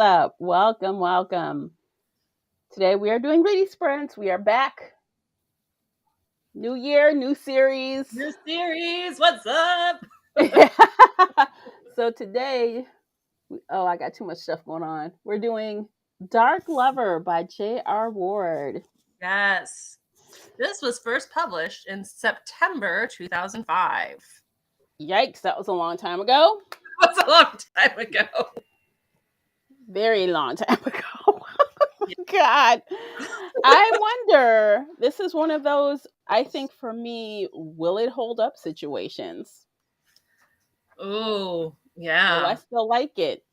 up? Welcome, welcome. Today we are doing reading sprints. We are back. New year, new series. New series. What's up? So today, I got too much stuff going on. We're doing Dark Lover by J.R. Ward. Yes. This was first published in September 2005. Yikes, that was a long time ago. That's a long time ago. Very long time ago. Oh my God. I wonder, this is one of those, I think for me, will it hold up situations? Oh, Will I yeah. still like it?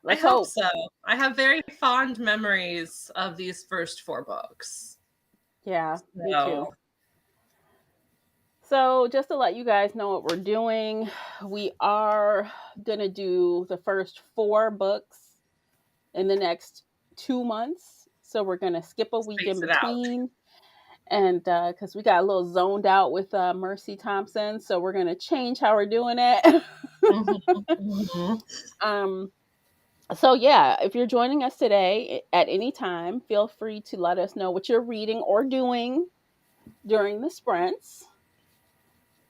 I Let's hope hope. so. I have very fond memories of these first four books. Yeah, me too. So, So, just to let you guys know what we're doing, we are going to do the first four books in the next 2 months. So, we're going to skip a week in space it out. between. And because we got a little zoned out with Mercy Thompson. So, we're going to change how we're doing it. Mhm. um, so, yeah, if you're joining us today at any time, feel free to let us know what you're reading or doing during the sprints.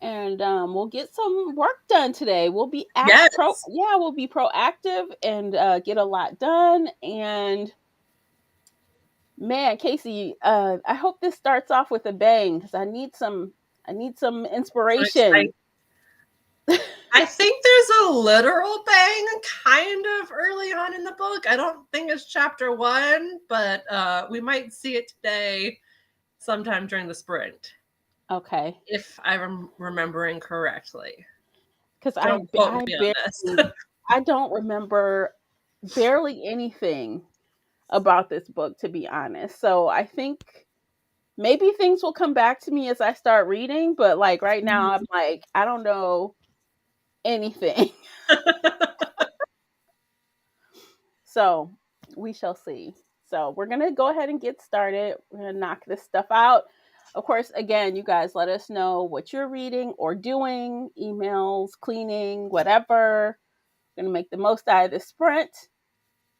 And we'll get some work done today. Yes. We'll be proactive and get a lot done. And man, Casey, I hope this starts off with a bang because I need some I, inspiration. I think there's a literal bang kind of early on in the book. I don't think it's chapter one, but we might see it today sometime during the sprint, Okay, if I'm remembering correctly. because Don't quote me on this. I don't remember barely anything about this book, to be honest. So I think maybe things will come back to me as I start reading, but like right now, I'm like, I don't know anything. So we shall see. So we're going to go ahead and get started. We're going to knock this stuff out. Of course, again, you guys let us know what you're reading or doing, emails, cleaning, whatever. Going to make the most out of this sprint.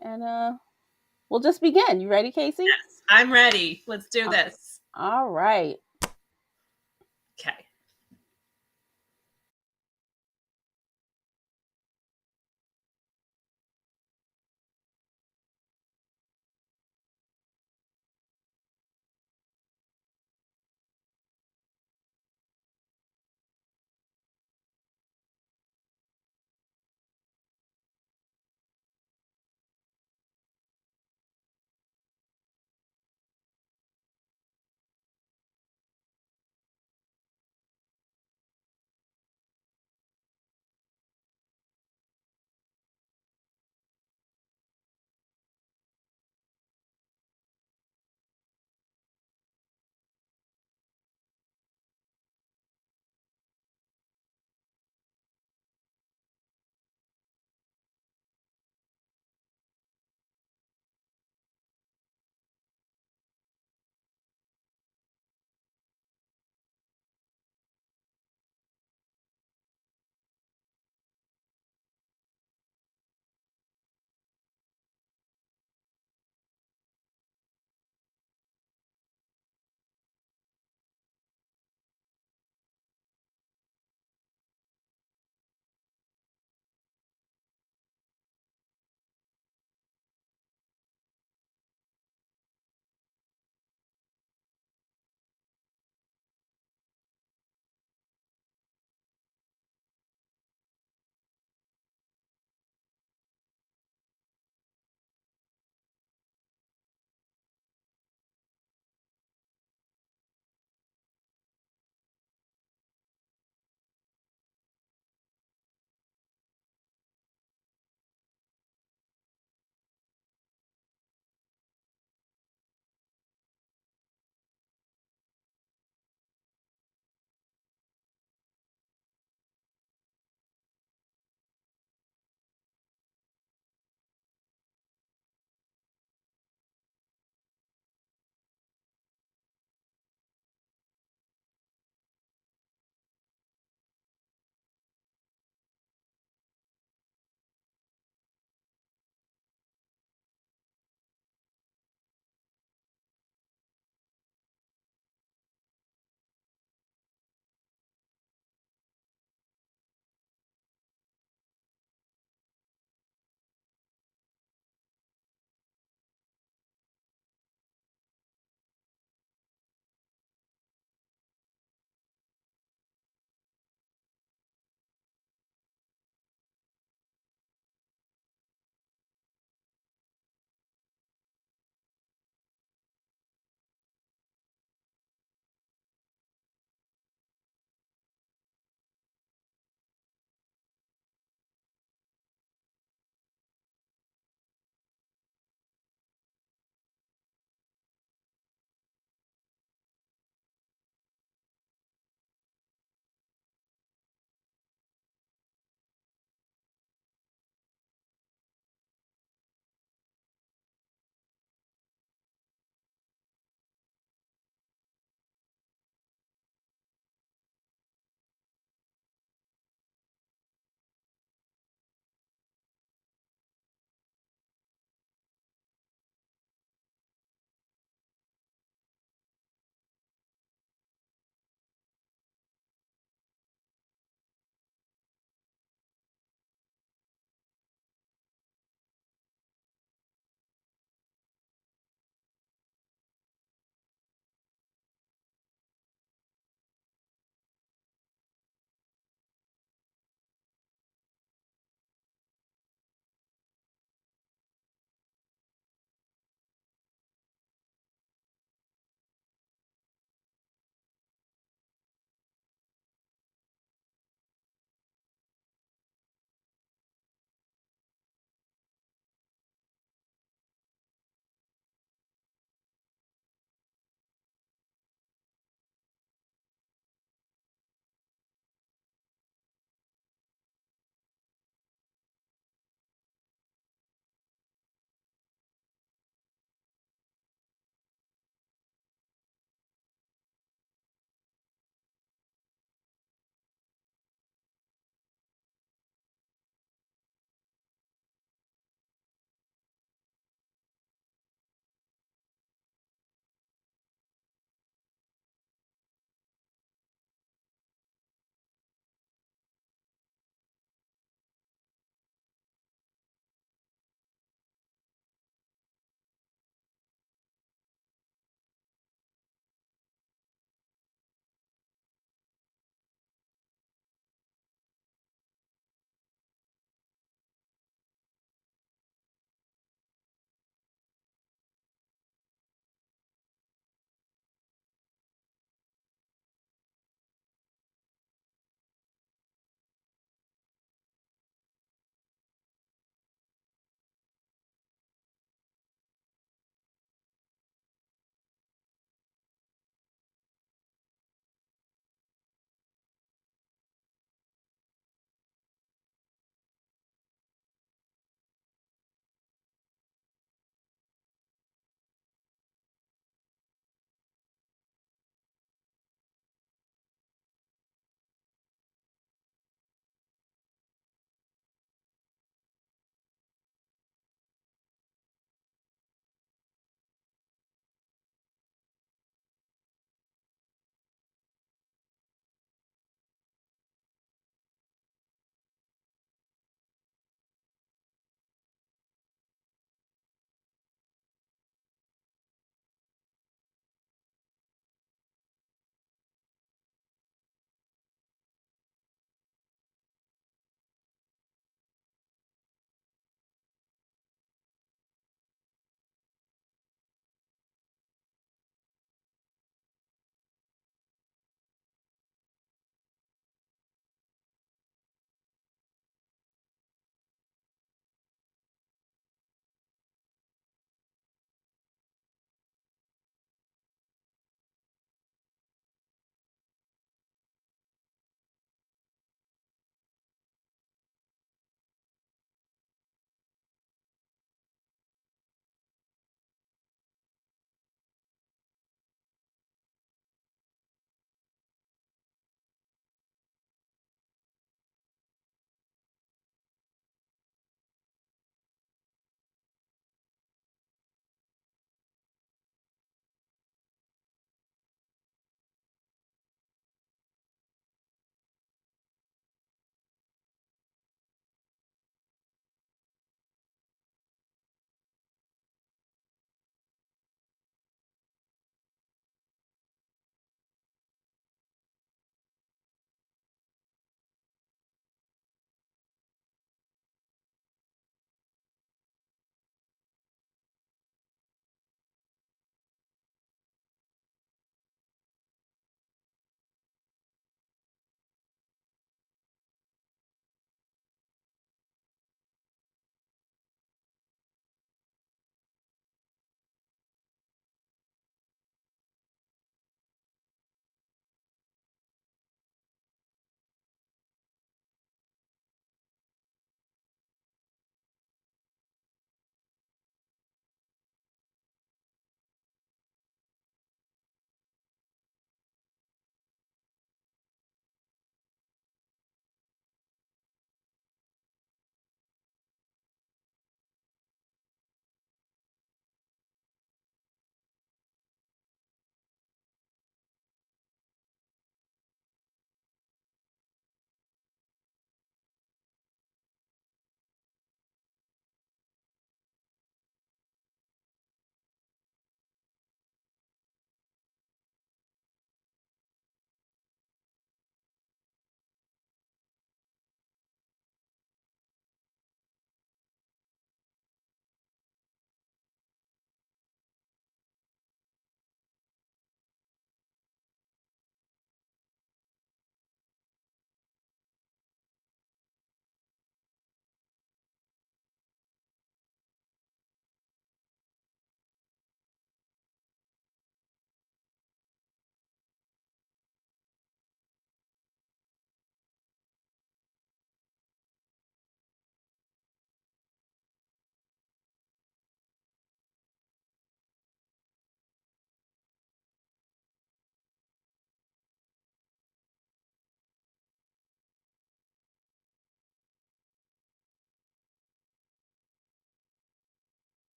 And we'll just begin. You ready, Casey? Yes, I'm ready. Let's do this. All right. Okay.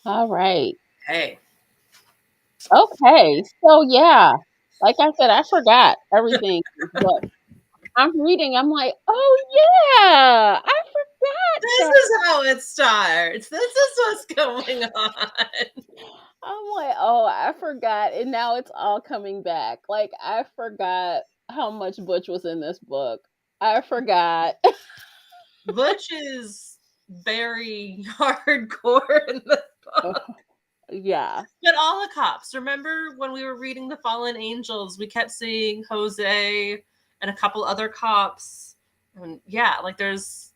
All right. Hey. Okay. So yeah, like I said, I forgot everything, but I'm reading. I'm like, oh yeah, I forgot This that. is how it starts. This is what's going on. I'm like, oh, I forgot, and now it's all coming back. Like I forgot how much Butch was in this book. I forgot. Butch is very hardcore in this book. Yeah. But all the cops. Remember when we were reading The Fallen Angels, we kept seeing Jose and a couple other cops. And yeah, like there's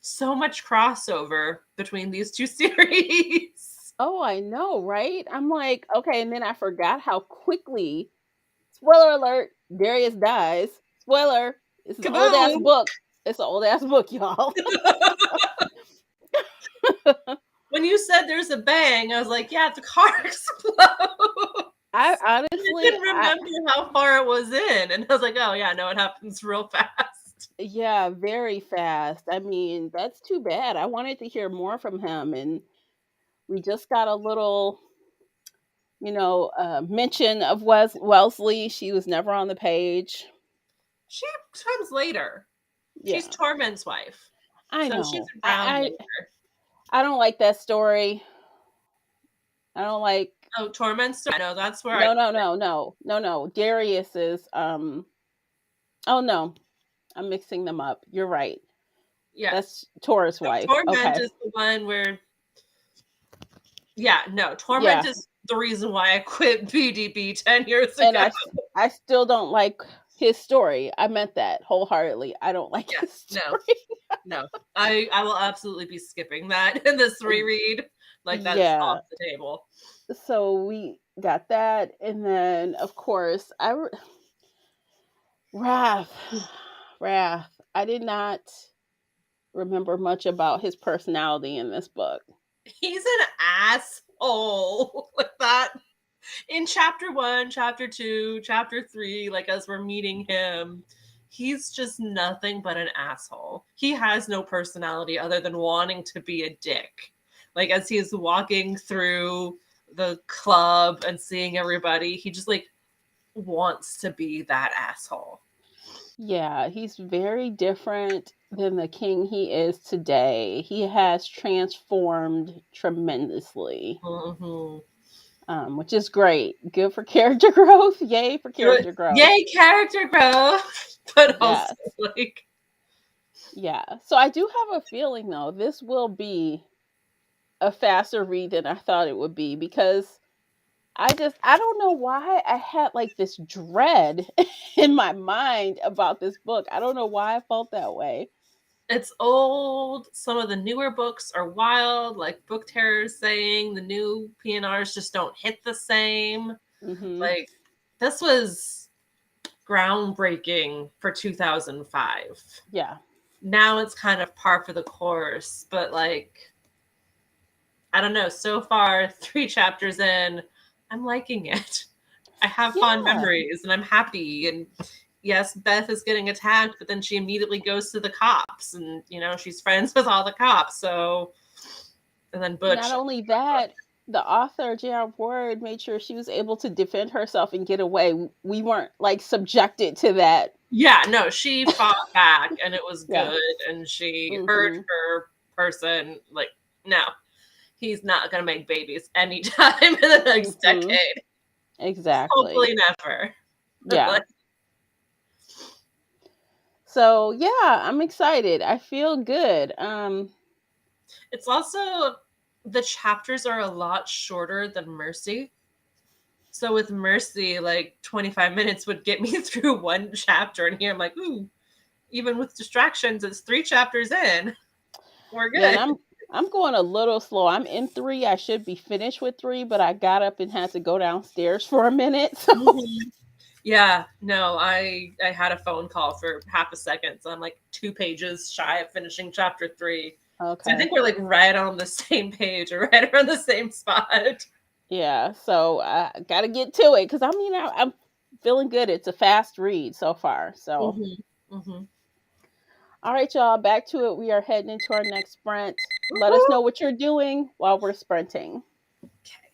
so much crossover between these two series. Oh, I know, right? I'm like, okay, and then I forgot how quickly. Spoiler alert: Darius dies. Spoiler. It's an old ass Kaboom! book. It's an old ass book, y'all. When you said there's a bang, I was like, yeah, the car explodes. I I honestly, didn't remember how far it was in. And I was like, oh, yeah, no, it happens real fast. yeah, very fast. I mean, that's too bad. I wanted to hear more from him, and we just got a little, mention of Wellesley. She was never on the page. She comes later. She's Yeah, Torment's wife. I So she's know. around I later. I don't like that story. I don't like. Oh, Torment's story? No, that's where I. No. Darius is. Oh no, I'm mixing them up. You're right. Yes. That's Taurus So wife. Torment Okay. is the one where. Yeah, no. Torment Yeah. is the reason why I quit BDB 10 years And ago. I still don't like his story. I meant that wholeheartedly. I don't like Yeah, his no. story. No. I will absolutely be skipping that in this reread. Like, that's off Yeah. the table. So we got that, and then of course Wrath. Wrath. I did not remember much about his personality in this book. He's an asshole with that. In chapter 1, chapter 2, chapter 3, like as we're meeting him, he's just nothing but an asshole. He has no personality other than wanting to be a dick. Like as he's walking through the club and seeing everybody, he just like wants to be that asshole. Yeah, he's very different than the king he is today. He has transformed tremendously, Mm-hmm. which is great. Good for character growth. Yay for character growth. Yay, character growth! But also, Yes. like, Yeah. So I do have a feeling, though, this will be a faster read than I thought it would be because I don't know why I had like this dread in my mind about this book. I don't know why I felt that way. it's old. Some of the newer books are wild, like Book Terror is saying the new PNRs just don't hit the same. Hmm. Like, this was groundbreaking for 2005. Yeah. Now it's kind of par for the course, but like, I don't know. So far, 3 chapters in, I'm liking it. I have fond Yeah. memories and I'm happy. And yes, Beth is getting attacked, but then she immediately goes to the cops and, she's friends with all the cops. So, and then Not Butch. only that, the author, J.R. Ward, made sure she was able to defend herself and get away. We weren't like subjected to that. Yeah, no, she fought back and it was Yeah. good. And she hurt Hmm. her person. Like, no, he's not going to make babies anytime in the next Hmm. decade. Exactly. Hopefully never. Yeah. So yeah, I'm excited. I feel good. It's also, the chapters are a lot shorter than Mercy. So with Mercy, like 25 minutes would get me through one chapter. And here I'm like, ooh, even with distractions, it's 3 chapters in. We're Yeah, and good. I'm going a little slow. I'm in 3. I should be finished with 3, but I got up and had to go downstairs for a minute. So Mhm. Yeah, no, I had a phone call for half a second, so I'm like 2 pages shy of finishing chapter 3. So I okay. think we're like right on the same page or right around the same spot. Yeah, so I got to get to it cuz I'm feeling good. It's a fast read so far. So Mm-hmm. Mm-hmm. all right, y'all, back to it. We are heading into our next sprint. Let us know what you're doing while we're sprinting. Okay.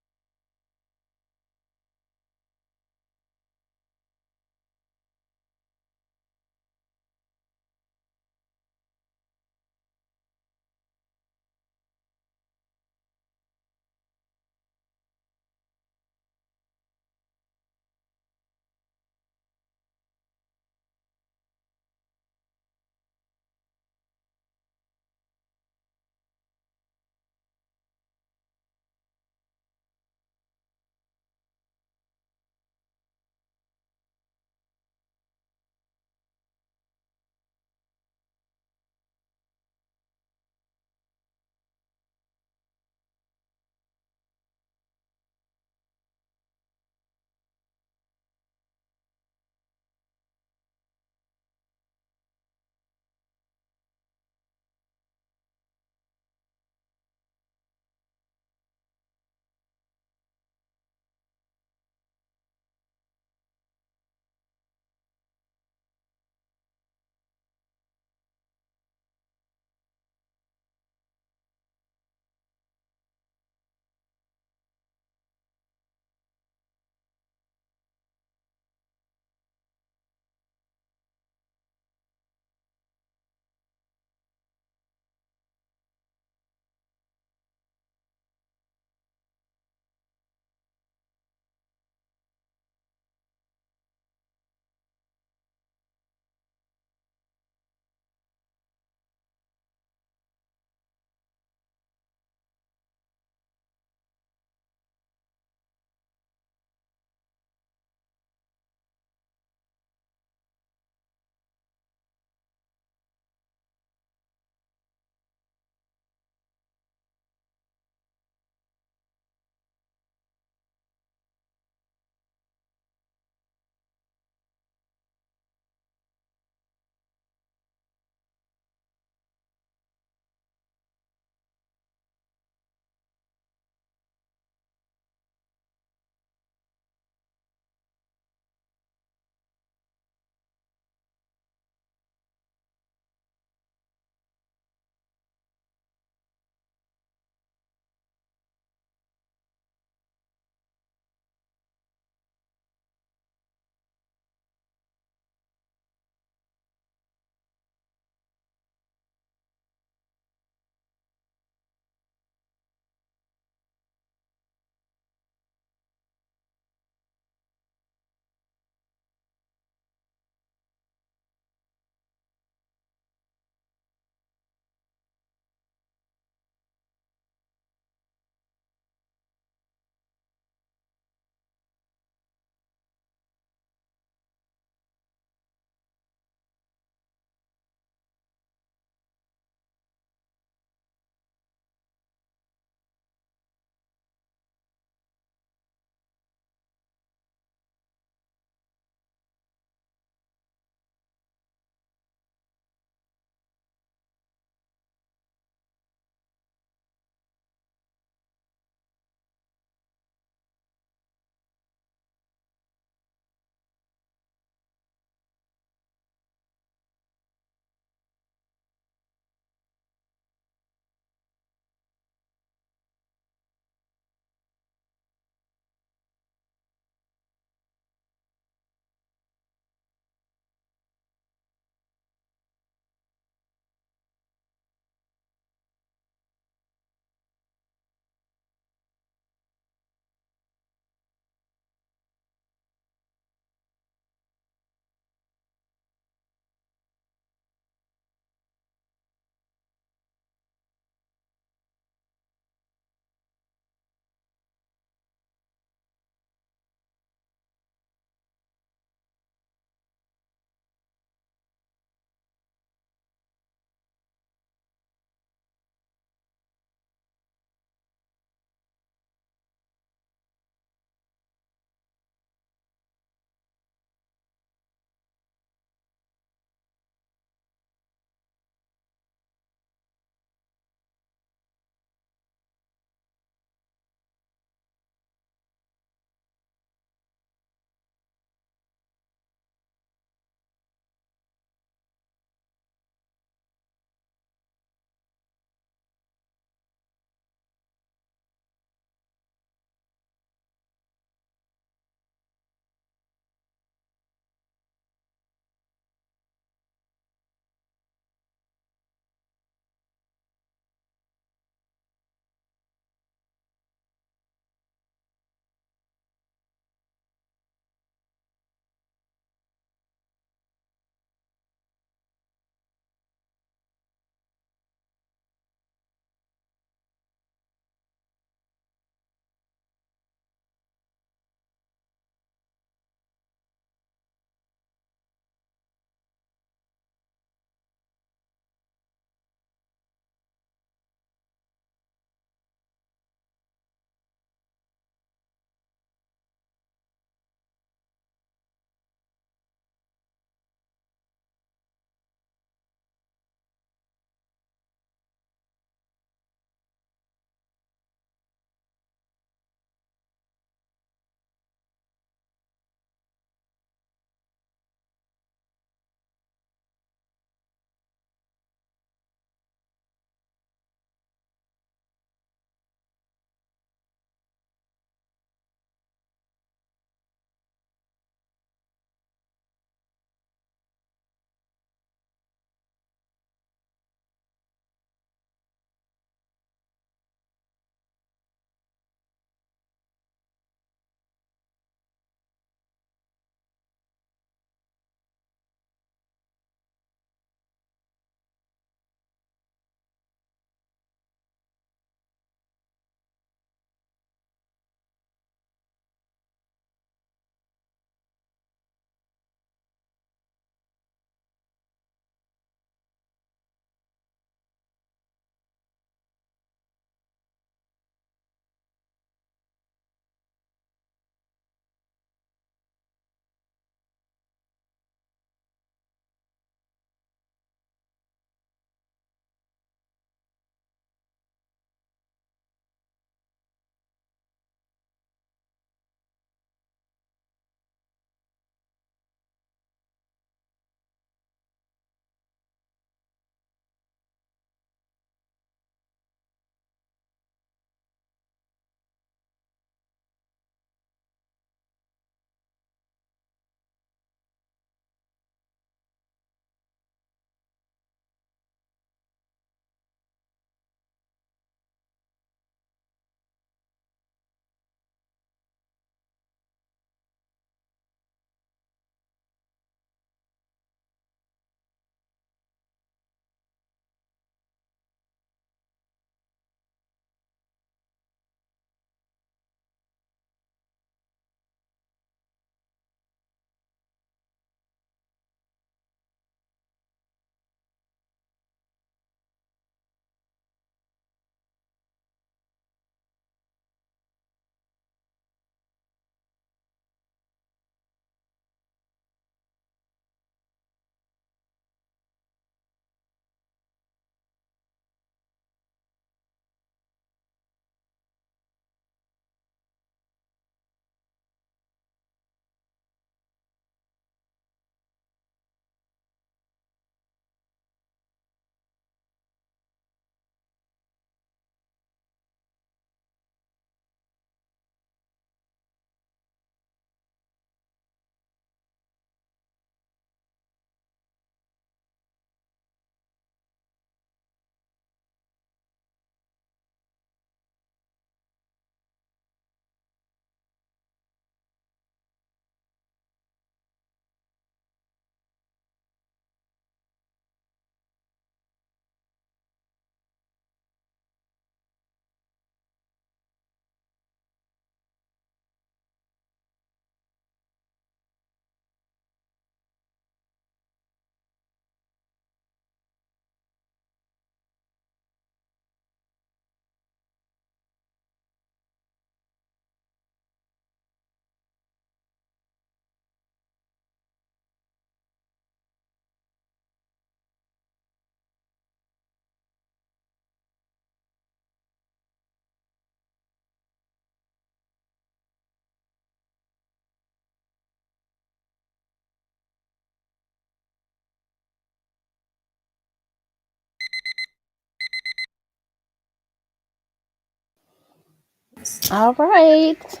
All right.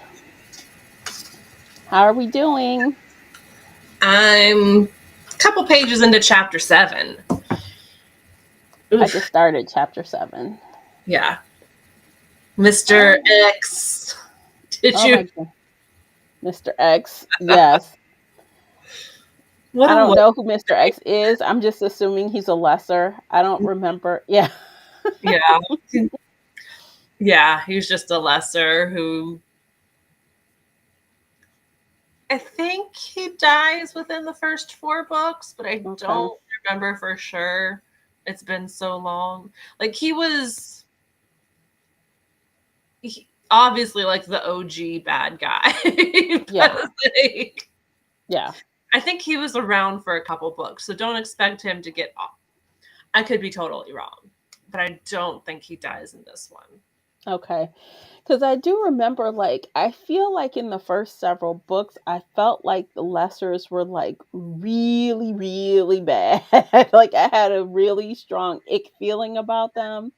How are we doing? I'm a couple pages into chapter 7. I Oof. just started chapter 7. Yeah. Mr. Oh, X. Did oh you? my god. Mr. X. Yes. What I a don't look. know who Mr. X is. I'm just assuming he's a lesser. I don't remember. Yeah. Yeah. Yeah, he's just a lesser who I think he dies within the first 4 books, but I Okay. don't remember for sure. It's been so long. Like obviously like the OG bad guy. Yeah. But like, Yeah. I think he was around for a couple books, so don't expect him to get off. I could be totally wrong, but I don't think he dies in this one. Okay. Because I do remember, like, I feel like in the first several books, I felt like the lessers were like really, really bad. Like, I had a really strong ick feeling about them.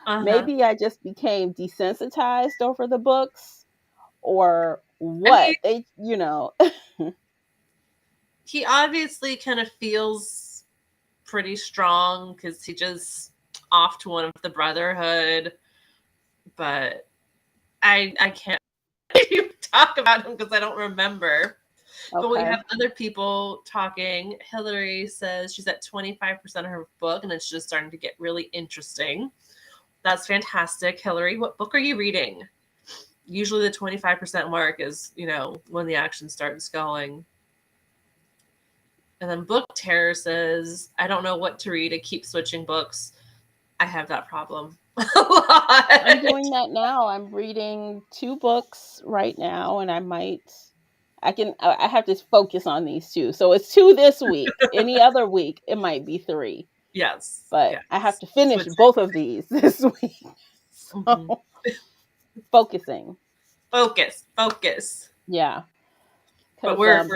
Uh-huh. Maybe I just became desensitized over the books or I mean, what. he obviously kind of feels pretty strong because he just off to one of the Brotherhood, but I can't even talk about him because I don't remember. But we Okay. have other people talking. Hillary says she's at 25% of her book and it's just starting to get really interesting. That's fantastic. Hillary, what book are you reading? Usually the 25% mark is, when the action starts going. And then Book Terror says, I don't know what to read. I keep switching books. I have that problem a lot. I'm doing that now. I'm reading 2 books right now, and I have to focus on these 2. So it's 2 this week. Any other week, it might be 3. Yes. But I have Yes. to finish Switching. both of these this week. Mm-hmm. So focusing. Focus. Focus. Yeah. But Because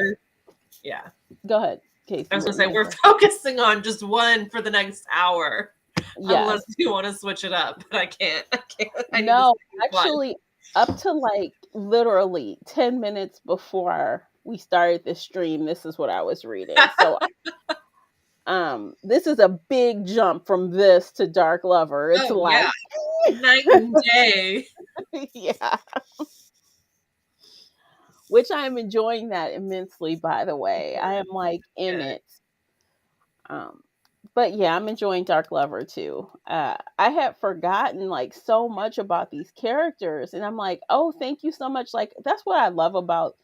yeah. go ahead, I Casey. was What gonna were you say gonna we're say? focusing on just one for the next hour, unless Yes. you want to switch it up. But I can't. I can't. I need to No, stick with one. actually, up to like literally 10 minutes before we started the stream, this is what I was reading. So this is a big jump from this to Dark Lover. It's Oh yeah, like night and day. yeah, which I am enjoying that immensely, by the way. I am like in Good. it. Um but yeah, I'm enjoying Dark Lover too. I had forgotten like so much about these characters, and I'm like, oh, thank you so much. Like that's what I love about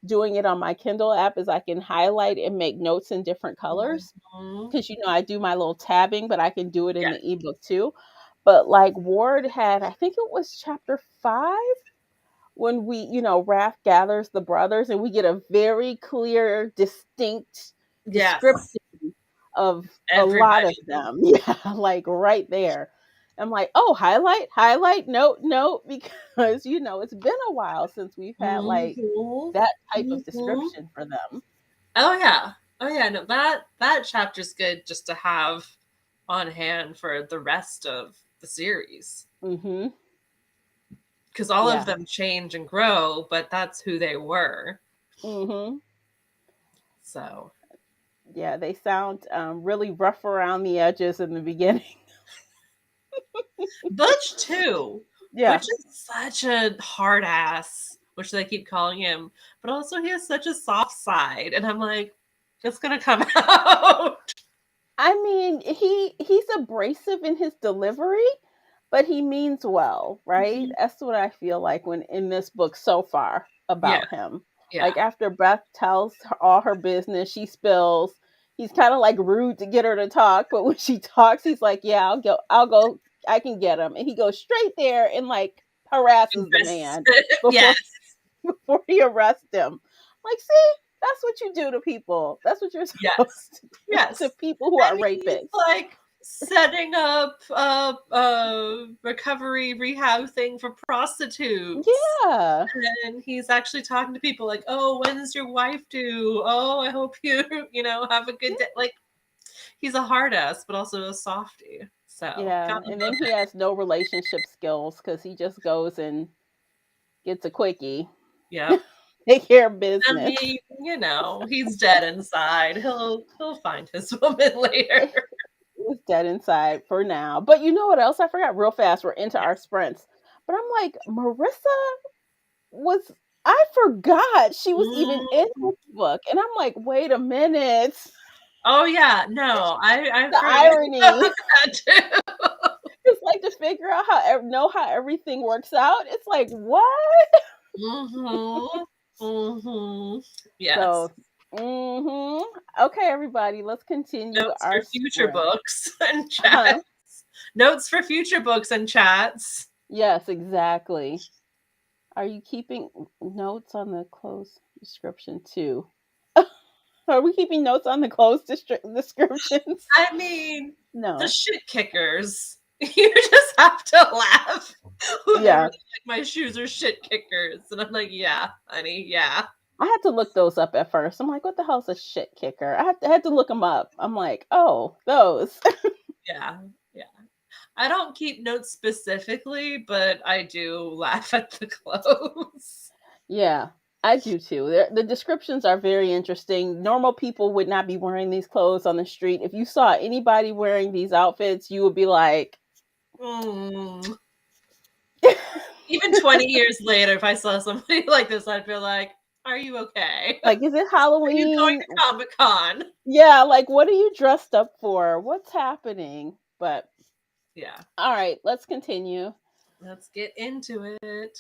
doing it on my Kindle app is I can highlight and make notes in different colors Mhm. because I do my little tabbing, but I can do it in Yeah. the ebook too. But like Ward had, I think it was chapter 5 when Wrath gathers the brothers and we get a very clear, distinct Yes. description of a lot of Everybody. them. Yeah, like right there. I'm like, oh, highlight, note, note, because it's been a while since we've had like Mhm. that type of Mhm. description for them. Oh yeah. Oh yeah. No, that chapter's good just to have on hand for the rest of the series Mm-hmm. because all of Yeah. them change and grow, but that's who they were. Mm-hmm. So Yeah, they sound really rough around the edges in the beginning. Butch too. Yeah. Butch is such a hard ass, which they keep calling him, but also he has such a soft side, and I'm like, it's gonna come out. I mean, he's abrasive in his delivery, but he means well, right? Mhm. That's what I feel like when in this book so far Yeah, about him. yeah, Like after Beth tells all her business, she spills. He's kind of like rude to get her to talk, but when she talks, he's like, "Yeah, I'll go, I can get him," and he goes straight there and like harasses the man before yes, before he arrests him. Like, see, that's what you do to people. That's what you're yes, supposed to do to yes. people who are And he's rapists. like setting up a recovery rehab thing for prostitutes. Yeah. And he's actually talking to people like, "Oh, when's your wife due? Oh, I hope you, have a good day." Like, he's a hard ass, but also a softie. So Yeah. gotta And love then he has no relationship skills because he just goes and gets a quickie. Yep. Take care of I business. mean, he's dead inside. He'll find his woman later. He's dead inside for now. But you know what else I forgot real fast? We're into our Yes. sprints. But I'm like, Marissa was I forgot she was even in Mm. this book. And I'm like, wait a minute. Oh yeah, no, I The forget irony. about that too. It's like to figure out how everything works out. It's like, what? Mhm. Mhm. Yes. So, mhm. Okay, everybody, let's continue Notes our for future sprint. books and Huh? chats. Notes for future books and chats. Yes, exactly. Are you keeping notes on the close description too? Are we keeping notes on the close descriptions? I mean, the No. shit kickers. You just have to laugh when they were Yeah. like, my shoes are shit kickers. And I'm like, yeah, honey, yeah. I had to look those up at first. I'm like, what the hell's a shit kicker? I had to look them up. I'm like, oh, those. Yeah. Yeah. I don't keep notes specifically, but I do laugh at the clothes. Yeah, I do too. The descriptions are very interesting. Normal people would not be wearing these clothes on the street. If you saw anybody wearing these outfits, you would be like, Mm. Even 20 years later, if I saw somebody like this, I'd be like, are you okay? like, is it Are you going Halloween? to Comic Con? Yeah, like, what are you dressed up for? What's happening? But Yeah, all right, let's continue. let's get into it.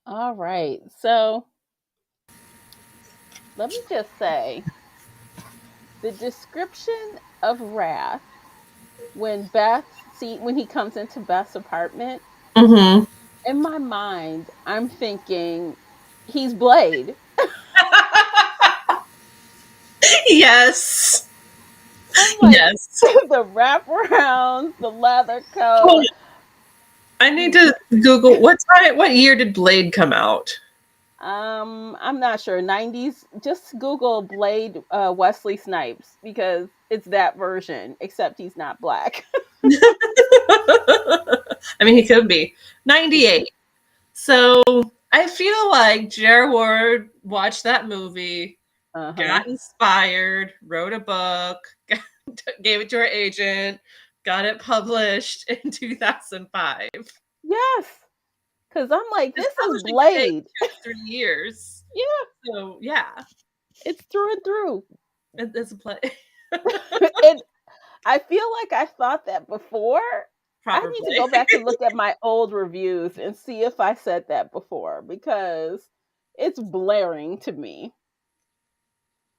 All right. So let me just say the description of Wrath when he comes into Beth's apartment, Mm-hmm. in my mind, I'm thinking he's Blade. Yes. I'm like Yes. the wraparounds, the leather Oh, coat. I need to Google what year did Blade come out? I'm not sure. 90s. Just Google Blade Wesley Snipes because it's that version, except he's not black. I mean, he could be 98. So I feel like J.R. Ward watched that movie, Uh huh. got inspired, wrote a book, gave it to her agent, got it published in 2005. Yes, because I'm like, His this is publishing could take Blade. 2 to 3 years. Yeah, So yeah, it's through and through. it's a play. And I feel like I thought that before. I need to Probably. go back and look at my old reviews and see if I said that before because it's blaring to me.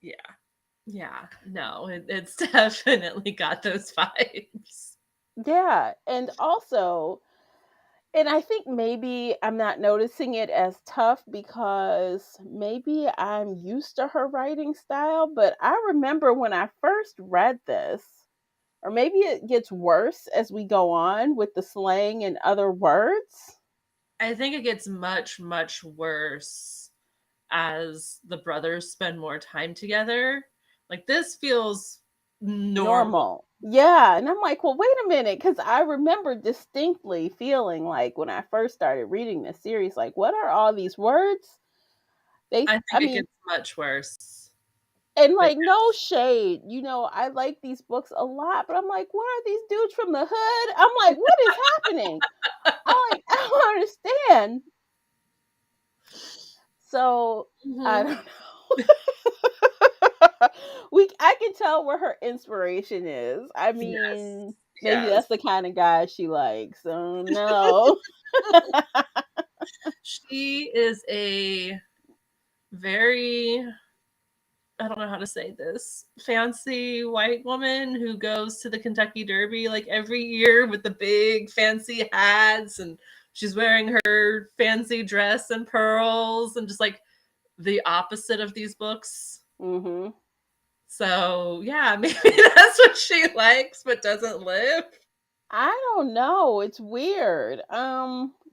Yeah. Yeah. No, it's definitely got those vibes. Yeah, and also, and I think maybe I'm not noticing it as tough because maybe I'm used to her writing style, but I remember when I first read this, or maybe it gets worse as we go on with the slang and other words. I think it gets much, much worse as the brothers spend more time together. Like this feels normal. Normal. Yeah, and I'm like, "Well, wait a minute," cuz I remember distinctly feeling like when I first started reading this series like, "What are all these words?" I I think it mean, gets much worse. and But like no shade, I like these books a lot, but I'm like, "What are these dudes from the hood?" I'm like, "What is happening?" I'm like, "I don't understand." So, I mhm. don't know. I can tell where her inspiration is. I Yes. mean, maybe Yes. that's the kind of guy she likes. So no. She is a very, I don't know how to say this, fancy white woman who goes to the Kentucky Derby like every year with the big fancy hats, and she's wearing her fancy dress and pearls and just like the opposite of these books. Mhm. So, yeah, maybe that's what she likes but doesn't live. I don't know. It's weird.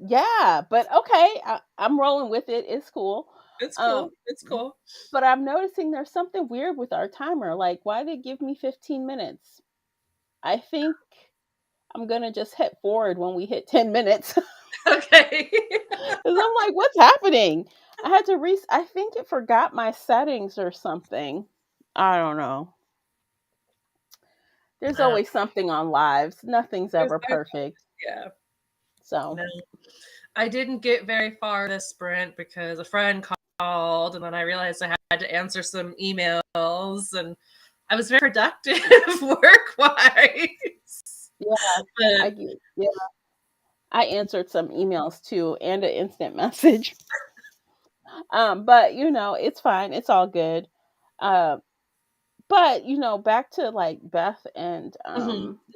Yeah, but okay, I'm rolling with it. It's cool. It's Um cool. It's cool. but I'm noticing there's something weird with our timer. Like, why did it give me 15 minutes? I think I'm gonna just hit forward when we hit 10 minutes. Okay. Cause I'm like, what's happening? I had to I think it forgot my settings or something. I don't know. There's Uh, always something on lives. Nothing's ever there's perfect. yeah. So, No. I didn't get very far this sprint because a friend called, and then I realized I had to answer some emails, and I was very productive work wise. yeah, But yeah, I answered some emails too and an instant message. But it's fine. It's all good. Uh, but back to like Beth and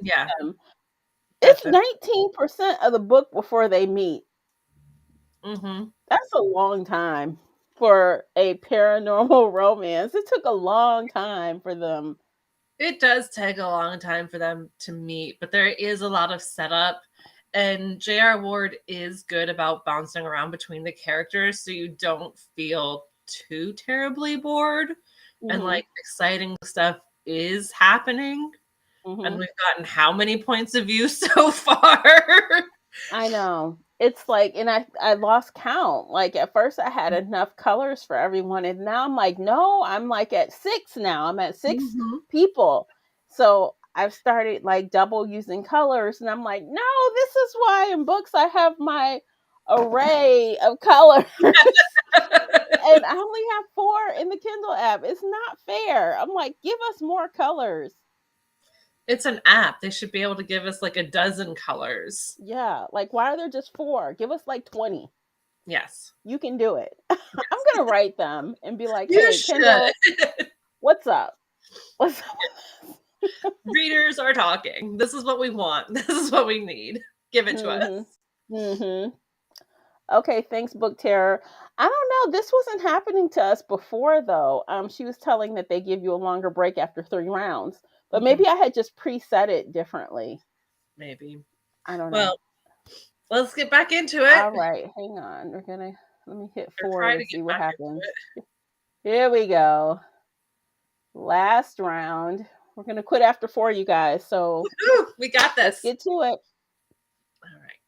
yeah, him. It's Beth. 19% of the book before they meet. Hmm. That's a long time for a paranormal romance. It took a long time for them. It does take a long time for them to meet, but there is a lot of setup. And J.R. Ward is good about bouncing around between the characters so you don't feel too terribly bored. And Mhm. like exciting stuff is happening. And Mhm. we've gotten how many points of view so far? I know. It's like, and I lost count. Like at first I had enough colors for everyone, and now I'm like, no, I'm like at 6 now. I'm at 6 Mhm. people. So I've started like double using colors, and I'm like, no, this is why in books I have my array of colors. And I only have 4 in the Kindle app. It's not fair. I'm like, give us more colors. It's an app. They should be able to give us like a dozen colors. Yeah, like why are there just 4? Give us like 20. Yes. You can do it. I'm gonna write them and be like, You "Hey, should. Kendall, what's up? What's up?" Readers are talking. This is what we want. This is what we need. Give it to us. Mm-hmm. Mm-hmm. Okay, thanks, Book Terror. I don't know. This wasn't happening to us before, though. She was telling that they give you a longer break after 3 rounds, but Mhm. maybe I had just preset it differently. Maybe. I don't know. Well, let's get back into it. All right, hang on. Let me hit Or 4 try to to get see what back happens. into Here we go. Last round. We're gonna quit after 4, you guys. So it. Woo, we got let's this. get to it. All right.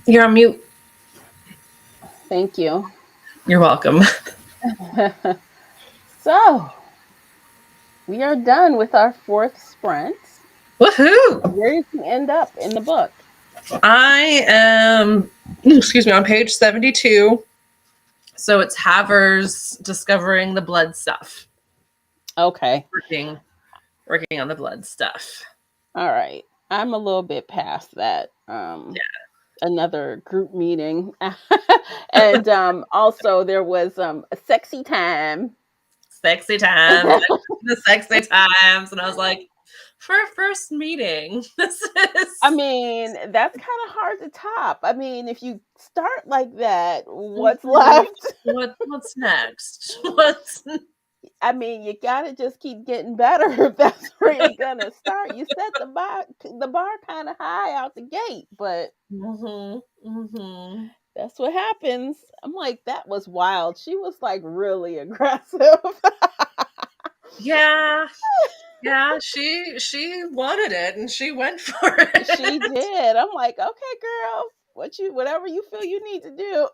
You're on mute. Thank you. You're welcome. So, we are done with our fourth sprint. Woohoo! Where did you end up in the book? I am, excuse me, on page 72. So it's Havers discovering the blood stuff. Okay. Working on the blood stuff. All right. I'm a little bit past that. Another group meeting. And also there was a sexy time. Sexy times. The sexy times. And I was like, for a first meeting, this is. I mean, that's kind of hard to top. I mean, if you start like that, what's left? What's next? I mean, you gotta just keep getting better if that's where you're gonna start. You set the bar kind of high out the gate, but that's what happens. I'm like, that was wild. She was like really aggressive. Yeah. Yeah, she wanted it and she went for it. She did. I'm like, okay, girl, whatever you feel you need to do.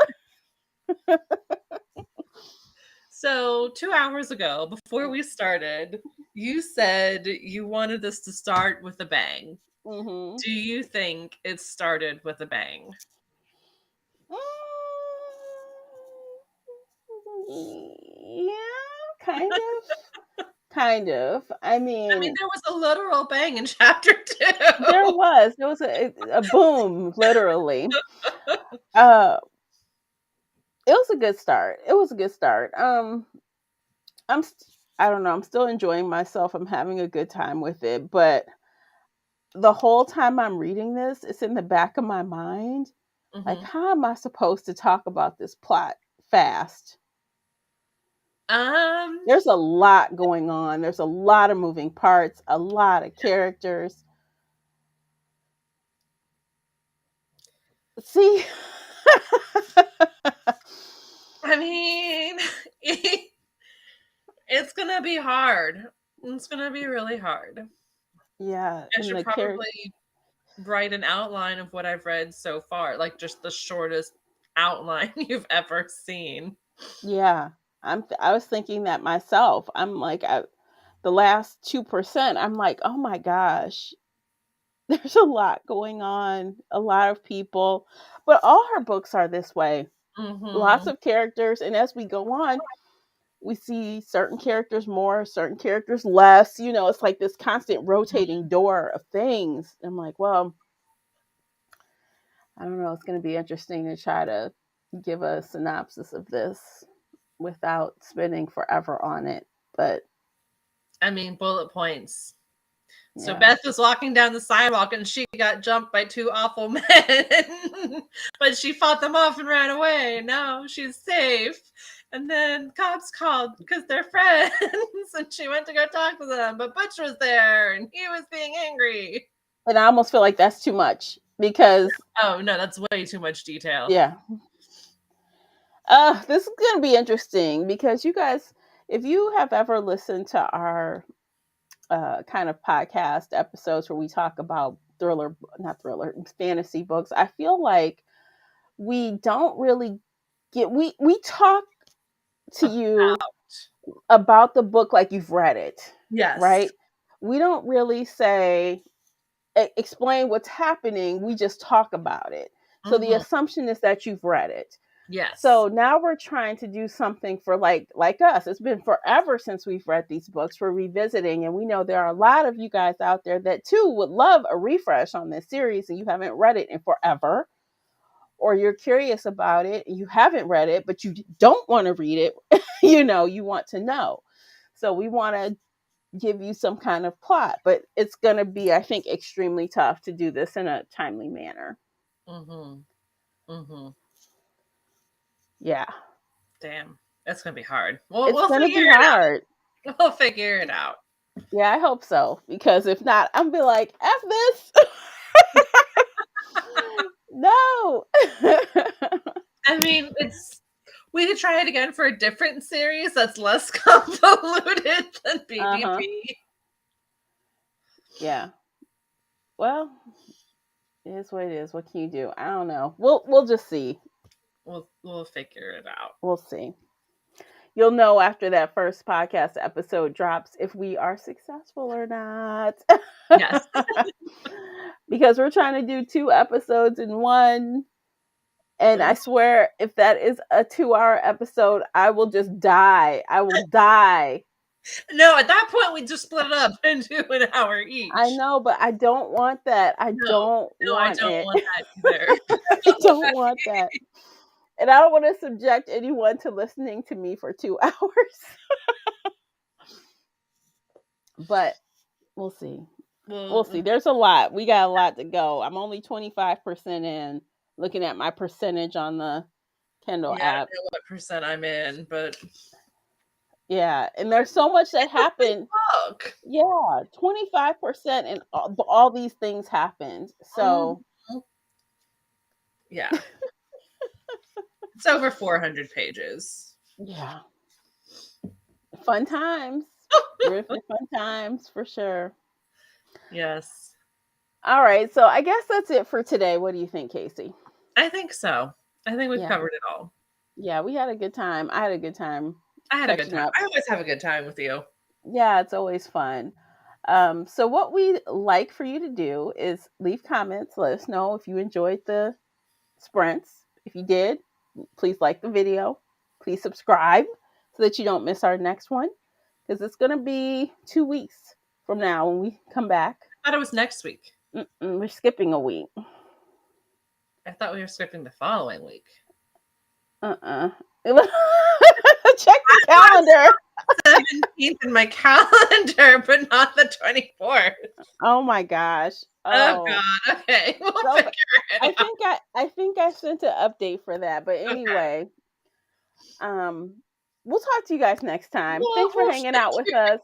So 2 hours ago, before we started, you said you wanted this to start with a bang. Mm-hmm. Do you think it started with a bang? Yeah, kind of. I mean, there was a literal bang in chapter 2. There was a boom, literally. It was a good start. I don't know. I'm still enjoying myself. I'm having a good time with it, but the whole time I'm reading this, it's in the back of my mind. Like, how am I supposed to talk about this plot fast? There's a lot going on. There's a lot of moving parts, a lot of characters. See? I mean, it's going to be hard. It's going to be really hard. Yeah. I should probably write an outline of what I've read so far, like just the shortest outline you've ever seen. Yeah. I was thinking that myself. I'm like, the last 2%, I'm like, oh my gosh, there's a lot going on, a lot of people, but all her books are this way. Lots of characters, and as we go on, we see certain characters more, certain characters less. You know, it's like this constant rotating door of things. I'm like, well, I don't know. It's going to be interesting to try to give a synopsis of this without spending forever on it. But I mean, bullet points. Yeah. So Beth was walking down the sidewalk and she got jumped by 2 awful men, but she fought them off and ran away. And now she's safe. And then cops called because they're friends, and she went to go talk to them, but Butch was there and he was being angry. And I almost feel like that's too much because oh no, that's way too much detail. Yeah. This is going to be interesting because you guys, if you have ever listened to our kind of podcast episodes where we talk about fantasy books, I feel like we don't really we talk to you about the book like you've read it. Yes. Right? We don't really say, explain what's happening. We just talk about it. So the assumption is that you've read it. Yes. So now we're trying to do something for like us. It's been forever since we've read these books. We're revisiting, and we know there are a lot of you guys out there that too would love a refresh on this series, and you haven't read it in forever, or you're curious about it and you haven't read it, but you don't want to read it. You know, you want to know. So we want to give you some kind of plot, but it's going to be, I think, extremely tough to do this in a timely manner. Yeah. Damn. That's going to be hard. It's going to be hard. We'll figure it out. Yeah, I hope so. Because if not, I'm be like, F this. No. I mean, we could try it again for a different series that's less convoluted than BBB. Yeah. Well, It is what it is. What can you do? I don't know. We'll just see. We'll figure it out. We'll see. You'll know after that first podcast episode drops if we are successful or not. Yes. Because we're trying to do 2 episodes in one. And I swear, if that is a 2-hour episode, I will just die. I will die. No, at that point, we just split it up into an hour each. I know, but I don't want that. I don't want that either. I don't want that. And I don't want to subject anyone to listening to me for 2 hours. But we'll see. We'll see. There's a lot. We got a lot to go. I'm only 25% in, looking at my percentage on the Kindle app. I don't know what percent I'm in, but yeah, and there's so much that happened. Yeah, 25%, and all these things happened. So yeah. It's over 400 pages. Yeah. Fun times. Fun times for sure. Yes. All right. So I guess that's it for today. What do you think, Casey? I think so. I think we've covered it all. Yeah, we had a good time. I had a good time. I had a good time. I always have a good time with you. Yeah, it's always fun. So what we'd like for you to do is leave comments. Let us know if you enjoyed the sprints. If you did, please like the video. Please subscribe so that you don't miss our next one, because it's going to be 2 weeks from now when we come back. I thought it was next week. We're skipping a week. I thought we were skipping the following week. Check the calendar. 17th in my calendar, but not the 24th. Oh my gosh. Oh God. Okay. We'll figure it out. I think I sent an update for that. But anyway, we'll talk to you guys next time. Thanks for hanging out with us.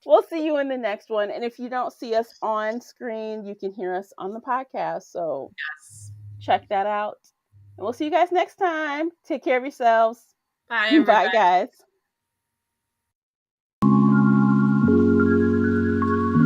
We'll see you in the next one. And if you don't see us on screen, you can hear us on the podcast. So check that out. And we'll see you guys next time. Take care of yourselves. Bye, everybody. Bye, guys.